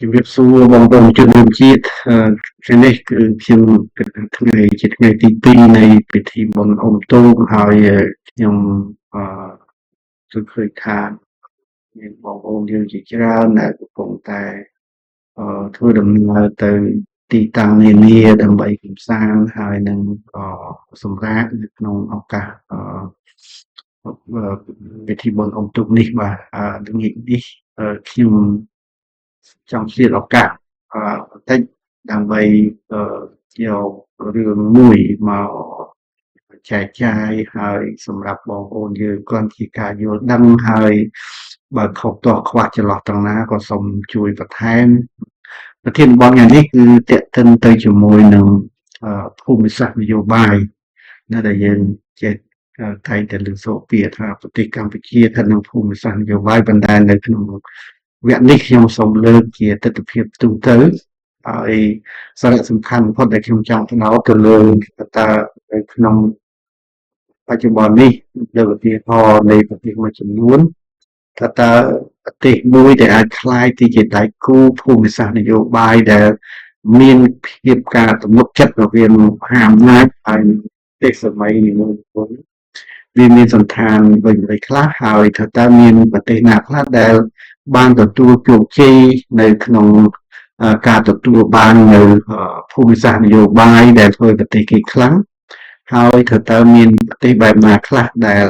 ជំរាបសួរបងប្អូនជនរួមជាតិថ្ងៃនេះគឺខ្ញុំថ្ងៃជាថ្ងៃទី2នៃពិធីបុណ្យអុំទូកហើយខ្ញុំអឺទើបឃើញថាមានបងប្អូនយើងជាច្រើនដែលកំពុងតែធ្វើដំណើរទៅទីតាំងនានាដើម្បីកម្សាន្តហើយនឹងសម្រាកនៅក្នុងឱកាសពិធីបុណ្យអុំទូកនេះបាទល្ងាចនេះខ្ញុំចង់ឆ្លៀតឱកាសបន្តិចដើម្បីយករឿងមួយមកចែកចាយហើយសម្រាប់បងប្អូនយើងគ្រាន់ជាការយល់ដឹងហើយបើខុសទាស់ខ្វះចន្លោះត្រង់ណាក៏សូមជួយបន្ថែមប្រធានបទថ្ងៃនេះគឺតេតិនទៅជាមួយនឹងភូមិសាស្ត្រនយោបាយនៅដែលយើងចេះតែងតែលើកសរពាក្យថាប្រទេសកម្ពុជាស្ថិតក្នុងភូមិសាស្ត្រនយោបាយប៉ុន្តែនៅក្នុងវគ្គនេះខ្ញុំសូមលើកជាទស្សនវិជ្ជាទូទៅហើយសារៈសំខាន់បំផុតដែលខ្ញុំចង់ផ្ដោតទៅលើតើនៅក្នុងបច្ចុប្បន្ននេះលើកឧទាហរណ៍នៃប្រទេសមួយចំនួនថាតើប្រទេសមួយដែលអាចក្លាយទៅជាដៃគូភូមិសាស្ត្រនយោបាយដែលមានភាពការទំនុកចិត្តរវាងមហាអំណាចហើយទេសសម័យនីមួយៗវាមានសន្តានវិញអ្វីខ្លះហើយថាតើមានប្រទេសណាខ្លះដែលបានទទួលជោគជ័យនៅក្នុងការទទួលបាននៅភូមិសាស្ត្រនយោបាយដែលធ្វើប្រទេសគេខ្លាំងហើយថាតើមានប្រទេសបែបណាខ្លះដែល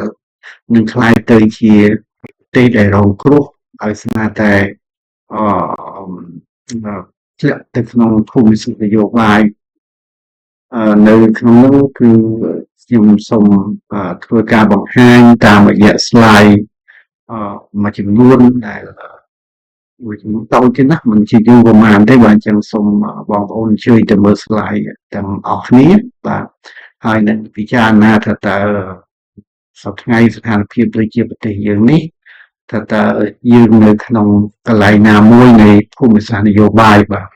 នឹងក្លាយទៅជាប្រទេសដែលរងគ្រោះដោយសារតែអធ្លាក់ទៅក្នុងភូមិសាស្ត្រនយោបាយនៅក្នុងនោះគឺខ្ញុំសូមធ្វើការបង្ហាញតាមរយៈ slide មួយចំនួនដែលមួយចំនួនតូចទេណាមិនជាយូរប្រហែលទេបាទអញ្ចឹងសូមបងប្អូនអញ្ជើញទៅមើល slide ទាំងអស់គ្នាបាទហើយនឹងពិចារណាថាតើសប្តាហ៍ថ្ងៃស្ថានភាពដូចជាប្រទេសយើងនេះថាតើយើងនៅក្នុងកន្លែងណាមួយនៃភូមិសាស្ត្រនយោបាយបាទ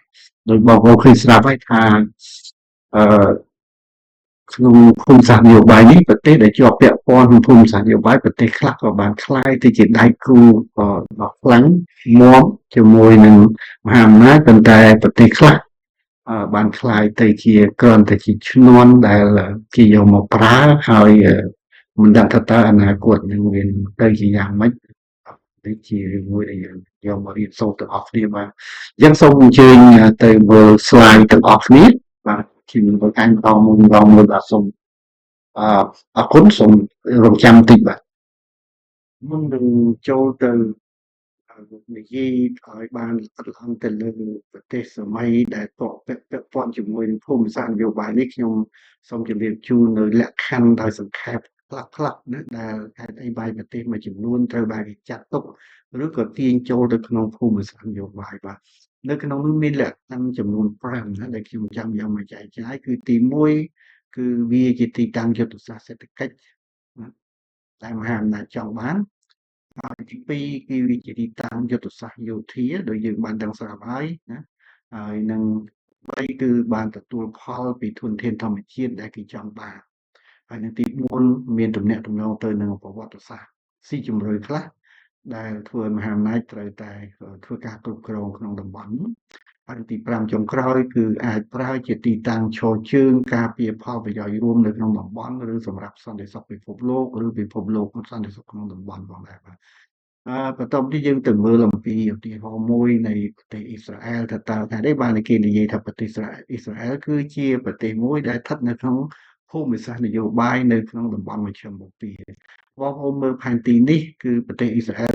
ដោយបងប្អូនឃើញស្រាប់ហើយថាអឺក្នុងភូមិសាស្ត្រនយោបាយនេះប្រទេសដែលជាប់ពាក់ព័ន្ធក្នុងភូមិសាស្ត្រនយោបាយប្រទេសខ្លះក៏បានក្លាយទៅជាដៃគូដ៏ខ្លាំងមាំជាមួយនឹងមហាអំណាចប៉ុន្តែប្រទេសខ្លះបានក្លាយទៅជាគ្រាន់តែជាឈ្នាន់ដែលគេយកមកប្រើហើយមិនដឹងថាតើអនាគតនឹងមានទៅជាយ៉ាងម៉េចនេះជារឿងមួយដែលយើងយកមករៀនសូត្រទាំងអស់គ្នាបាទអញ្ចឹងសូមអញ្ជើញទៅមើល slide ទាំងអស់គ្នាបាទខ្ញុំបង្ហាញម្ដងមួយបាទសូមអរគុណសូមរងចាំបន្តិចបាទមុននឹងចូលទៅនិយាយឲ្យបានល្អិតល្អន់ទៅលើប្រទេសសម័យដែលពាក់ព័ន្ធជាមួយនឹងភូមិសាស្ត្រនយោបាយនេះខ្ញុំសូមជម្រាបជូននៅលក្ខខណ្ឌដោយសង្ខេបខ្លះៗណាដែលហេតុអីបាយប្រទេសមួយចំនួនត្រូវបានគេចាត់ទុកឬក៏ទាញចូលទៅក្នុងភូមិសាស្ត្រនយោបាយបាទនៅក្នុងនោះមានលក្ខខណ្ឌចំនួន5ណាដែលខ្ញុំចាំយកមកចែកចាយគឺទី1គឺវាជាទីតាំងយុទ្ធសាស្ត្រសេដ្ឋកិច្ចណាតែមហាអំណាចចង់បានហើយទី2គឺវាជាទីតាំងយុទ្ធសាស្ត្រយោធាដោយយើងបានដឹងស្រាប់ហើយណាហើយនឹង3គឺបានទទួលផលពីធនធានធម្មជាតិដែលគេចង់បានហើយនឹងទី4មានទំនាក់ទំនងទៅនឹងប្រវត្តិសាស្ត្រស៊ីជម្រៅខ្លះដែលធ្វើឲ្យមហាអំណាចត្រូវតែធ្វើការគ្រប់គ្រងក្នុងតំបន់នោះហើយទី5ចុងក្រោយគឺអាចប្រើជាទីតាំងឈរជើងការពារផលប្រយោជន៍រួមនៅក្នុងតំបន់ឬសម្រាប់សន្តិសុខពិភពលោកឬពិភពលោកសន្តិសុខក្នុងតំបន់ផងដែរបាទបន្ទាប់នេះយើងទៅមើលអំពីឧទាហរណ៍មួយនៃប្រទេសអ៊ីស្រាអែលថាតើហេតុអីបានគេនិយាយថាប្រទេសអ៊ីស្រាអែលគឺជាប្រទេសមួយដែលស្ថិតនៅក្នុងភូមិសាស្ត្រនយោបាយនៅក្នុងតំបន់មជ្ឈិមបូព៌ាបងប្អូនមើលផែនទីនេះគឺប្រទេសអ៊ីស្រាអែល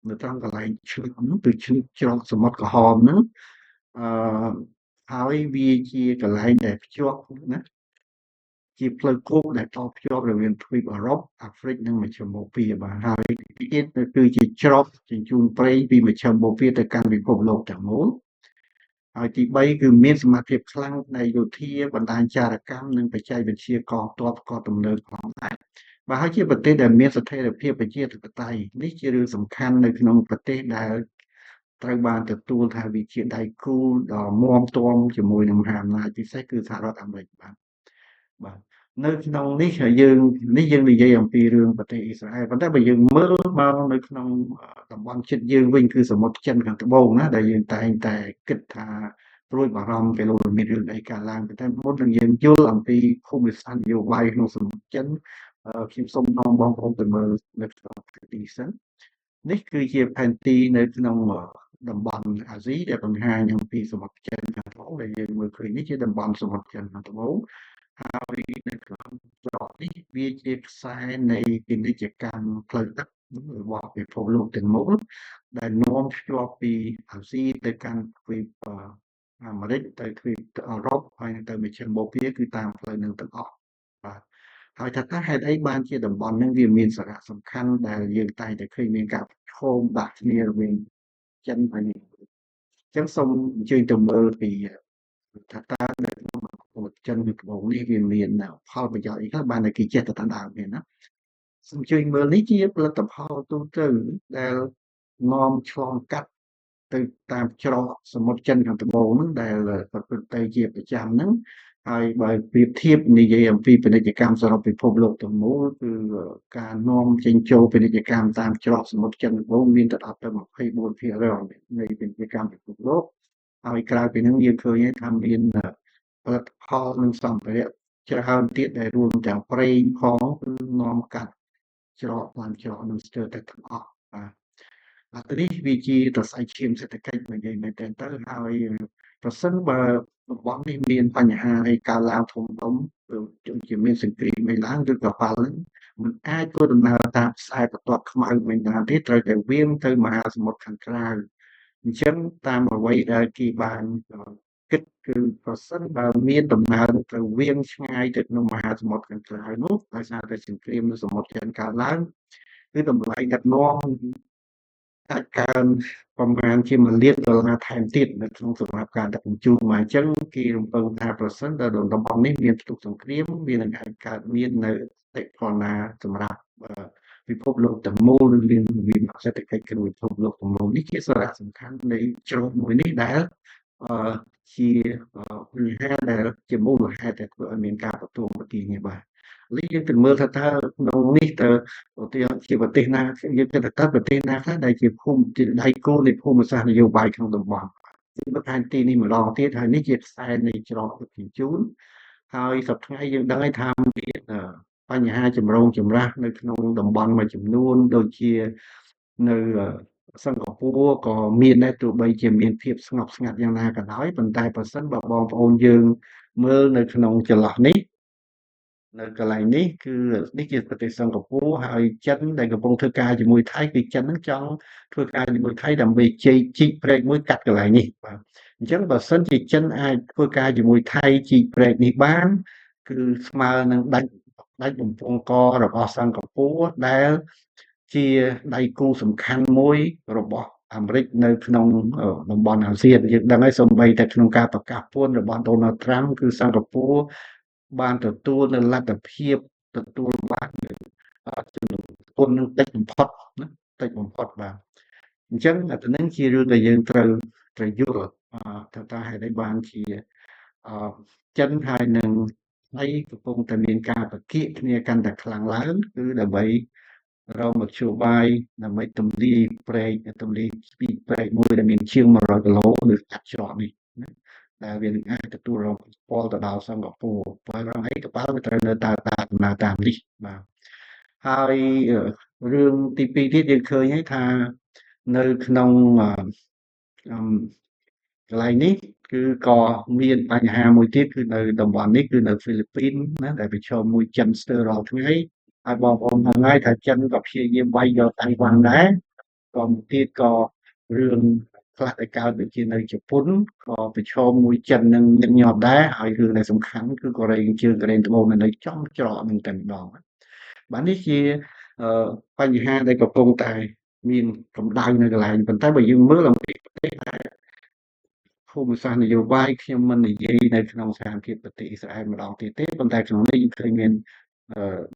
នៅត្រង់កន្លែងឈើនោះគឺឈើច្រកសមុទ្រក្រហមហ្នឹងហើយវាជាកន្លែងដែលភ្ជាប់ណាជាផ្លូវគោកដែលតភ្ជាប់រវាងទ្វីបអឺរ៉ុបអាហ្វ្រិកនិងមជ្ឈិមបូព៌ាបាទហើយទៀតគឺជាច្រកជញ្ជូនប្រេងពីមជ្ឈិមបូព៌ាទៅកាន់ពិភពលោកទាំងមូលហើយទី3គឺមានសមត្ថភាពខ្លាំងផ្នែកយោធាបណ្ដាញចារកម្មនិងបច្ចេកវិទ្យាកងទ័ពក៏ទំនើបផងដែរបាទហើយជាប្រទេសដែលមានស្ថិរភាពប្រជាធិបតេយ្យនេះជារឿងសំខាន់នៅក្នុងប្រទេសដែលត្រូវបានទទួលថាវាជាដៃគូដ៏មាំទាំជាមួយនឹងមហាអំណាចពិសេសគឺសហរដ្ឋអាមេរិកបាទ នៅក្នុងនេះយើងនិយាយអំពីរឿងប្រទេសអ៊ីស្រាអែលប៉ុន្តែបើយើងមើលមកនៅក្នុងតំបន់ជិតយើងវិញគឺសមុទ្រចិនខាងត្បូងណាដែលយើងតែងតែគិតថាព្រួយបារម្ភពេលមានរឿងអីកើតឡើងប៉ុន្តែមុននឹងយើងយល់អំពីភូមិសាស្ត្រនយោបាយក្នុងសមុទ្រចិនខ្ញុំសូមនាំបងប្អូនទៅមើលនៅក្នុងទីសិននេះគឺជាផែនទីនៅក្នុងតំបន់អាស៊ីដែលបង្ហាញអំពីសមុទ្រចិនខាងត្បូងដែលយើងមើលឃើញនេះជាតំបន់សមុទ្រចិនខាងត្បូងហើយនៅក្នុងច្រកនេះវាជាខ្សែនៃពាណិជ្ជកម្មផ្លូវទឹករបស់ពិភពលោកទាំងមូលដែលនាំភ្ជាប់ពីអាស៊ីទៅកាន់ទ្វីបអាមេរិកទៅទ្វីបអឺរ៉ុបហើយទៅមជ្ឈិមបូព៌ាគឺតាមផ្លូវនឹងទាំងអស់បាទហើយថាតើហេតុអីបានជាតំបន់នឹងវាមានសារៈសំខាន់ដែលយើងតែងតែឃើញមានការប្រឈមដាក់គ្នារវាងចិនហើយនេះអញ្ចឹងសូមអញ្ជើញទៅមើលពីថាតើនៅក្នុងប្រទេសចិននៅត្បូងនេះវាមានផលប្រយោជន៍អីខ្លះបានតែគេចេះតែដណ្ដើមវាណាសូមជួយមើលនេះជាផលិតផលទូទៅដែលនាំឆ្លងកាត់ទៅតាមច្រកសមុទ្រចិនខាងត្បូងហ្នឹងដែលប្រព្រឹត្តទៅជាប្រចាំហ្នឹងហើយបើប្រៀបធៀបនិយាយអំពីពាណិជ្ជកម្មសរុបពិភពលោកទាំងមូលគឺការនាំចេញចូលពាណិជ្ជកម្មតាមច្រកសមុទ្រចិនត្បូងមានទៅដល់ទៅ24%នៃពាណិជ្ជកម្មពិភពលោកហើយក្រៅពីហ្នឹងយើងឃើញថាមានផលិតផលនិងសម្ភារៈច្រើនទៀតដែលរួមទាំងប្រេងផងគឺនាំកាត់ច្រកតាមច្រកនឹងស្ទើរតែទាំងអស់បាទអានេះវាជាសរសៃឈាមសេដ្ឋកិច្ចមួយនិយាយមែនទែនទៅហើយប្រសិនបើតំបន់នេះមានបញ្ហាអីកើតឡើងធំធំដូចជាមានសង្គ្រាមអីឡើងឬក៏ប៉ះឡើងมันអាចធ្វើដំណើរតាមខ្សែបន្ទាត់ខ្មៅមិនបានទេត្រូវតែវាងទៅមហាសមុទ្រខាងក្រៅអញ្ចឹងតាមអ្វីដែលគេបានគិតគឺប្រសិនបើមានដំណើរត្រូវវាងឆ្ងាយទៅក្នុងមហាសមុទ្រខាងក្រៅនោះដោយសារតែសង្គ្រាមនៅសមុទ្រចិនកើតឡើងគឺតម្លៃដឹកនាំអាចកើនប្រមាណជា$1,000,000,000ថែមទៀតនៅក្នុងសម្រាប់ការដឹកជញ្ជូនមកអញ្ចឹងគេរំពឹងថាប្រសិនបើតំបន់នេះមានផ្ទុះសង្គ្រាមវានឹងអាចកើតមាននៅអតិផរណាសម្រាប់ពិភពលោកទាំងមូលឬមានវិបត្តិសេដ្ឋកិច្ចក្នុងពិភពលោកទាំងមូលនេះជាសារៈសំខាន់នៃជ្រុងមួយនេះដែលជាបញ្ហាដែលជាមូលហេតុដែលធ្វើឲ្យមានការប្រទល់ប្រទាញនេះបាទនេះយើងទៅមើលថាតើក្នុងនេះតើឧទាហរណ៍ជាប្រទេសណាយើងគិតថាតើប្រទេសណាខ្លះដែលជាភូមិជាដៃគូនៃភូមិសាស្ត្រនយោបាយក្នុងតំបន់គឺផែនទីនេះម្ដងទៀតហើយនេះជាខ្សែនៃច្រកដឹកជញ្ជូនហើយសប្តាហ៍ថ្ងៃយើងដឹងហើយថាមានបញ្ហាចម្រូងចម្រាសនៅក្នុងតំបន់មួយចំនួនដូចជានៅសិង្ហបុរីក៏មានដែរទោះបីជាមានភាពស្ងប់ស្ងាត់យ៉ាងណាក៏ដោយប៉ុន្តែប្រសិនបើបងប្អូនយើងមើលនៅក្នុងចន្លោះនេះនៅកន្លែងនេះគឺនេះជាប្រទេសសិង្ហបុរីហើយចិនដែលកំពុងធ្វើការជាមួយថៃគឺចិនហ្នឹងចង់ធ្វើការជាមួយថៃដើម្បីជីកព្រែកមួយកាត់កន្លែងនេះបាទអញ្ចឹងបើសិនជាចិនអាចធ្វើការជាមួយថៃជីកព្រែកនេះបានគឺស្មើនឹងដាច់បំពង់ករបស់សិង្ហបុរីដែលជាដៃគូសំខាន់មួយរបស់អាមេរិកនៅក្នុងតំបន់អាស៊ានយើងដឹងហើយសូម្បីតែក្នុងការប្រកាសពន្ធរបស់ Donald Trump គឺសិង្ហបុរីបានទទួលនៅលទ្ធភាពទទួលបានចំនួនទុននឹងតិចបំផុតណាតិចបំផុតបាទអញ្ចឹងអាទៅនឹងជារឿងដែលយើងត្រូវយល់ថាតើហេតុអីបានជាចិនហើយនឹងថៃកំពុងតែមានការប្រកៀកគ្នាកាន់តែខ្លាំងឡើងគឺដើម្បីរកមធ្យោបាយដើម្បីទម្លាយព្រែកព្រែកមួយដែលមានជាង100គីឡូនៅកាត់ច្រកនេះណាដែលវានឹងអាចទទួលរងផលទៅដល់សិង្ហបុរីបើរងអីក៏បើវាត្រូវនៅដំណើរតាមនេះបាទហើយរឿងទី2ទៀតយើងឃើញហើយថានៅក្នុងកន្លែងនេះគឺក៏មានបញ្ហាមួយទៀតគឺនៅតំបន់នេះគឺនៅហ្វីលីពីនណាដែលប្រឈមមួយចិនស្ទើររាល់ថ្ងៃហើយបងប្អូនដឹងហើយថាចិនក៏ព្យាយាមវាយយកតៃវ៉ាន់ដែរក៏ទៀតក៏រឿងខ្លះដែលកើតដូចជានៅជប៉ុនក៏ប្រឈមមួយចិននឹងញឹកញាប់ដែរហើយរឿងដែលសំខាន់គឺកូរ៉េជើងកូរ៉េត្បូងនៅចំច្រកនឹងតែម្ដងបាទនេះជាបញ្ហាដែលកំពុងតែមានកម្ដៅនៅកន្លែងប៉ុន្តែបើយើងមើលអំពីប្រទេសភូមិសាស្ត្រនយោបាយខ្ញុំមិននិយាយនៅក្នុងស្ថានភាពប្រទេសអ៊ីស្រាអែលម្ដងទៀតទេប៉ុន្តែក្នុងនេះយើងឃើញមាន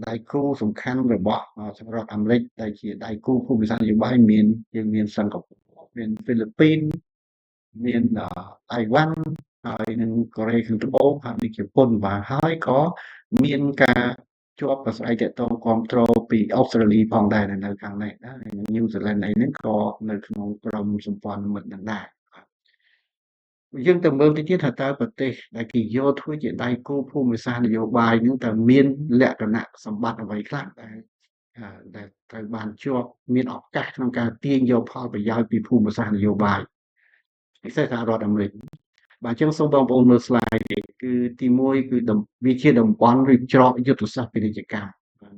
ដៃគូសំខាន់របស់សហរដ្ឋអាមេរិកដែលជាដៃគូភូមិសាស្ត្រនយោបាយយើងមានសិង្ហបុរីមានហ្វីលីពីនមានតៃវ៉ាន់ហើយនិងកូរ៉េខាងត្បូងហើយនិងជប៉ុនបាទហើយក៏ មានការជាប់ប្រស្រ័យទាក់ទងគាំទ្រពីអូស្ត្រាលីផងដែរនៅខាងនេះណាញូហ្សេឡង់អីហ្នឹងក៏នៅក្នុងក្រុមសម្ព័ន្ធមិត្តនឹងដែរបាទយើងទៅមើលទៅទៀតថាតើប្រទេសដែលគេយកធ្វើជាដៃគូភូមិសាស្ត្រនយោបាយហ្នឹងតើមានលក្ខណៈសម្បត្តិអ្វីខ្លះដែលត្រូវបានជាប់មានឱកាសក្នុងការទាញយកផលប្រយោជន៍ពីភូមិសាស្ត្រនយោបាយពិសេសសហរដ្ឋអាមេរិកបាទអញ្ចឹងសូមបងប្អូនមើល slide នេះគឺទី1គឺវាជាតំបន់ឬច្រកយុទ្ធសាស្ត្រពាណិជ្ជកម្មបាទ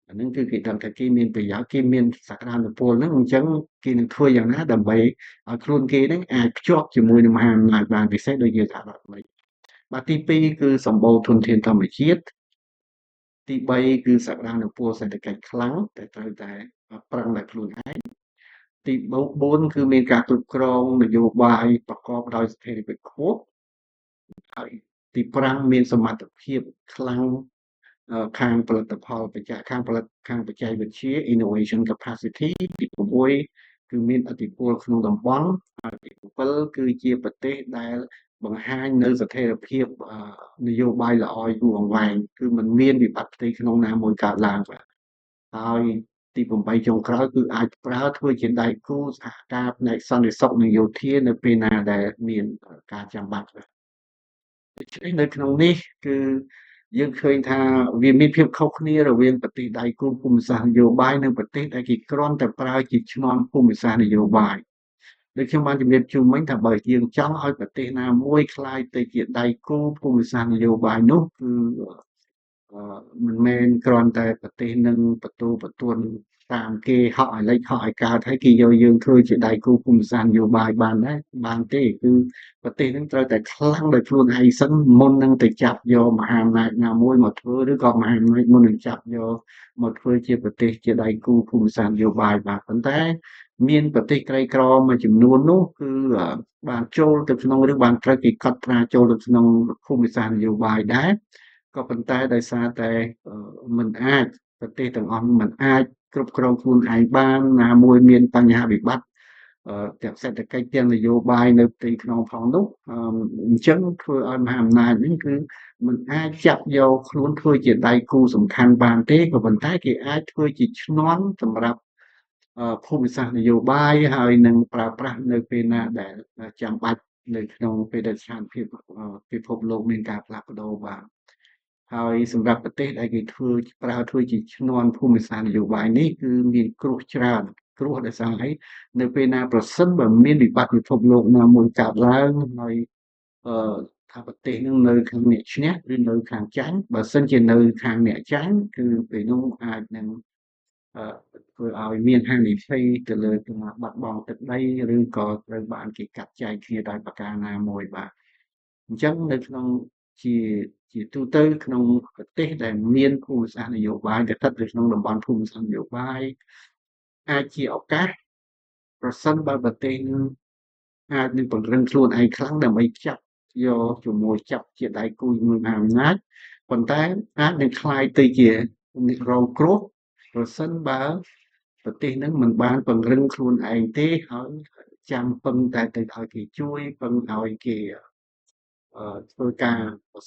អាហ្នឹងគឺគេដឹងថាគេមានប្រយោជន៍គេមានសក្តានុពលហ្នឹងអញ្ចឹងគេនឹងធ្វើយ៉ាងណាដើម្បីឲ្យខ្លួនគេហ្នឹងអាចភ្ជាប់ជាមួយនឹងមហាអំណាចបានពិសេសដូចជាសហរដ្ឋអាមេរិកបាទទី2គឺសម្បូរធនធានធម្មជាតិទី3គឺសក្តានុពលសេដ្ឋកិច្ចខ្លាំងតែត្រូវតែប្រឹងតែខ្លួនឯងទី4គឺមានការគ្រប់គ្រងនយោបាយប្រកបដោយស្ថិរភាពខ្ពស់ហើយទី5មានសមត្ថភាពខ្លាំងខាងផលិតផលខាងបច្ចេកវិទ្យា innovation capacity ទី6គឺមានឥទ្ធិពលក្នុងតំបន់ហើយទី7គឺជាប្រទេសដែលបង្ហាញនៅស្ថិរភាពនយោបាយល្អយូរអង្វែងគឺมันមានវិបត្តិផ្ទៃក្នុងណាមួយកើតឡើងបាទហើយទី8ចុងក្រោយគឺអាចប្រើធ្វើជាដៃគូសហការផ្នែកសន្តិសុខនិងយោធានៅពេលណាដែលមានការចាំបាច់បាទដូច្នេះនៅក្នុងនេះគឺយើងឃើញថាវាមានភាពខុសគ្នារវាងប្រទេសដៃគូភូមិសាស្ត្រនយោបាយនិងប្រទេសដែលគេគ្រាន់តែប្រើជាឈ្នន់ភូមិសាស្ត្រនយោបាយដូចខ្ញុំបានជម្រាបជូនមិញថាបើយើងចង់ឲ្យប្រទេសណាមួយក្លាយទៅជាដៃគូភូមិសាស្ត្រនយោបាយនោះគឺមិនមែនគ្រាន់តែប្រទេសនឹងបន្ទន់តាមគេហក់ឲ្យលិចហក់ឲ្យកើតហើយគេយកយើងធ្វើជាដៃគូភូមិសាស្ត្រនយោបាយបានទេគឺប្រទេសនឹងត្រូវតែខ្លាំងដោយខ្លួនឯងសិនមុននឹងទៅចាប់យកមហាអំណាចណាមួយមកធ្វើឬក៏មហាអំណាចមុននឹងចាប់យកមកធ្វើជាប្រទេសជាដៃគូភូមិសាស្ត្រនយោបាយបាទប៉ុន្តែមានប្រទេសក្រីក្រមួយចំនួននោះគឺបានចូលទៅក្នុងឬបានត្រូវគេកត់ត្រាចូលទៅក្នុងភូមិសាស្ត្រនយោបាយដែរក៏ប៉ុន្តែដោយសារតែមិនអាចប្រទេសទាំងអស់មិនអាចគ្រប់គ្រងខ្លួនឯងបានណាមួយមានបញ្ហាវិបត្តិទាំងសេដ្ឋកិច្ចទាំងនយោបាយនៅផ្ទៃក្នុងផងនោះអញ្ចឹងធ្វើឲ្យមហាអំណាចនេះគឺមិនអាចចាប់យកខ្លួនធ្វើជាដៃគូសំខាន់បានទេក៏ប៉ុន្តែគេអាចធ្វើជាឈ្នន់សម្រាប់ភូមិសាស្ត្រនយោបាយហើយនឹងប្រើប្រាស់នៅពេលណាដែលចាំបាច់នៅក្នុងពេលដែលស្ថានភាពពិភពលោកមានការផ្លាស់ប្ដូរបាទហើយសម្រាប់ប្រទេសដែលគេធ្វើជាឈ្នន់ភូមិសាស្ត្រនយោបាយនេះគឺមានគ្រោះច្រើនគ្រោះដោយសារអីនៅពេលណាប្រសិនបើមានវិបត្តិពិភពលោកណាមួយកើតឡើងហើយថាប្រទេសនឹងនៅខាងអ្នកឈ្នះឬនៅខាងចាញ់បើសិនជានៅខាងអ្នកចាញ់គឺពេលនោះអាចនឹងធ្វើឲ្យមានហានិភ័យទៅលើការបាត់បង់ទឹកដីឬក៏ត្រូវបានគេកាត់ចែកគ្នាដោយប្រការណាមួយបាទអញ្ចឹងនៅក្នុងជាទូទៅក្នុងប្រទេសដែលមានភូមិសាស្ត្រនយោបាយដែលស្ថិតនៅក្នុងតំបន់ភូមិសាស្ត្រនយោបាយអាចជាឱកាសប្រសិនបើប្រទេសនឹងអាចនឹងពង្រឹងខ្លួនឯងខ្លាំងដើម្បីចាប់យកជាមួយចាប់ជាដៃគូជាមួយមហាអំណាចប៉ុន្តែអាចនឹងក្លាយទៅជាអ្នករងគ្រោះប្រសិនបើប្រទេសនឹងមិនបានពង្រឹងខ្លួនឯងទេហើយចាំពឹងតែទៅឲ្យគេជួយពឹងឲ្យគេធ្វើការ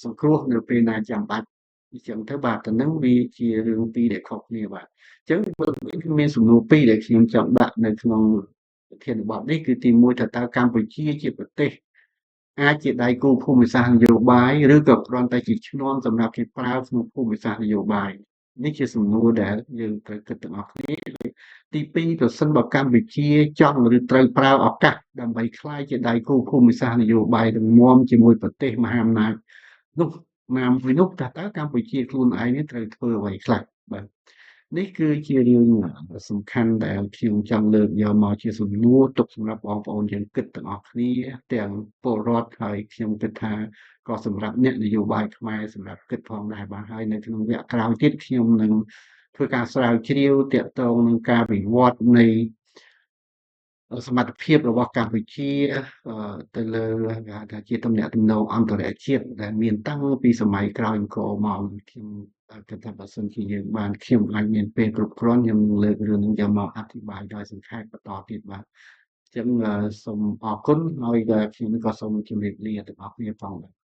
សង្គ្រោះនៅពេលណាចាំបាច់អញ្ចឹងទៅបាទទៅនឹងវាជារឿងពីរដែលខុសគ្នាបាទអញ្ចឹងគឺមានសំណួរពីរដែលខ្ញុំចង់ដាក់នៅក្នុងប្រធានបទនេះគឺទី1ថាតើកម្ពុជាជាប្រទេសអាចជាដៃគូភូមិសាស្ត្រនយោបាយឬក៏គ្រាន់តែជាឈ្នន់សម្រាប់គេប្រើក្នុងភូមិសាស្ត្រនយោបាយនេះជាសំណួរដែលយើងត្រូវគិតទាំងអស់គ្នាទី2ប្រសិនបើកម្ពុជាចង់ឬត្រូវប្រើឱកាសដើម្បីក្លាយជាដៃគូភូមិសាស្ត្រនយោបាយរឹងមាំជាមួយប្រទេសមហាអំណាចនោះណាមួយនោះតើកម្ពុជាខ្លួនឯងនេះត្រូវធ្វើអ្វីខ្លះបាទនេះគឺជារឿងសំខាន់ដែលខ្ញុំចង់លើកយកមកជាសំណួរទុកសម្រាប់បងប្អូនយើងគិតទាំងអស់គ្នាទាំងពលរដ្ឋហើយខ្ញុំគិតថាក៏សម្រាប់អ្នកនយោបាយខ្មែរសម្រាប់គិតផងដែរបាទហើយនៅក្នុងវគ្គក្រោយទៀតខ្ញុំនឹងធ្វើការស្រាវជ្រាវទាក់ទងនឹងការវិវត្តនៃសមត្ថភាពរបស់កម្ពុជាទៅលើគេហៅថាជាទំនាក់ទំនងអន្តរជាតិដែលមានតាំងពីសម័យក្រោយអង្គរមកខ្ញុំគិតថាបើសិនជាយើងបានខ្ញុំអាចមានពេលគ្រប់គ្រាន់ខ្ញុំលើករឿងនេះយកមកអធិប្បាយដោយសង្ខេបបន្តទៀតបាទអញ្ចឹងសូមអរគុណហើយខ្ញុំក៏សូមជម្រាបលាទាំងអស់គ្នាផងបាទ